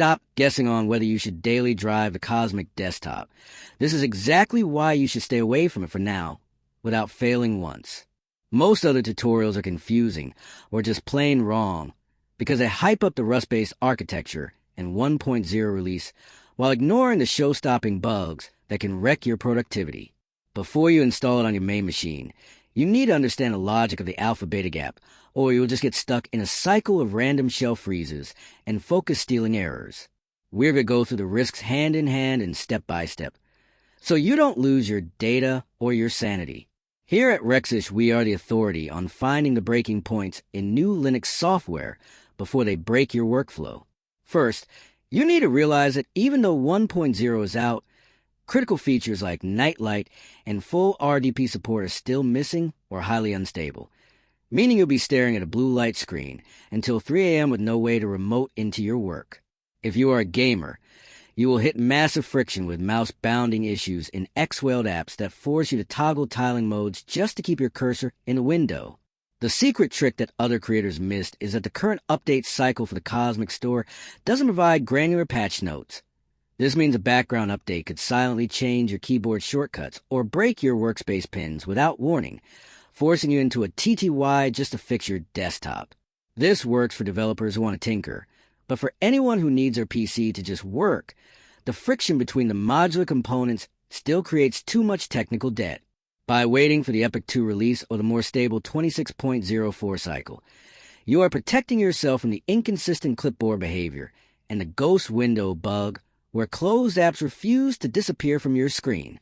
stop guessing on whether you should daily drive the Cosmic Desktop. This is exactly why you should stay away from it for now, without failing once. Most other tutorials are confusing, or just plain wrong, because they hype up the Rust-based architecture and 1.0 release while ignoring the show-stopping bugs that can wreck your productivity. Before you install it on your main machine, you need to understand the logic of the alpha-beta gap, or you'll just get stuck in a cycle of random shelf freezes and focus-stealing errors. We're going to go through the risks hand in hand and step by step, so you don't lose your data or your sanity. Here at Rexish, we are the authority on finding the breaking points in new Linux software before they break your workflow. First, you need to realize that even though 1.0 is out, critical features like Nightlight and full RDP support are still missing or highly unstable, meaning you'll be staring at a blue light screen until 3 a.m. with no way to remote into your work. If you are a gamer, you will hit massive friction with mouse bounding issues in X-Weld apps that force you to toggle tiling modes just to keep your cursor in a window. The secret trick that other creators missed is that the current update cycle for the Cosmic Store doesn't provide granular patch notes. This means a background update could silently change your keyboard shortcuts or break your workspace pins without warning, forcing you into a TTY just to fix your desktop. This works for developers who want to tinker, but for anyone who needs their PC to just work, the friction between the modular components still creates too much technical debt. By waiting for the Epic 2 release or the more stable 26.04 cycle, you are protecting yourself from the inconsistent clipboard behavior and the ghost window bug where closed apps refuse to disappear from your screen.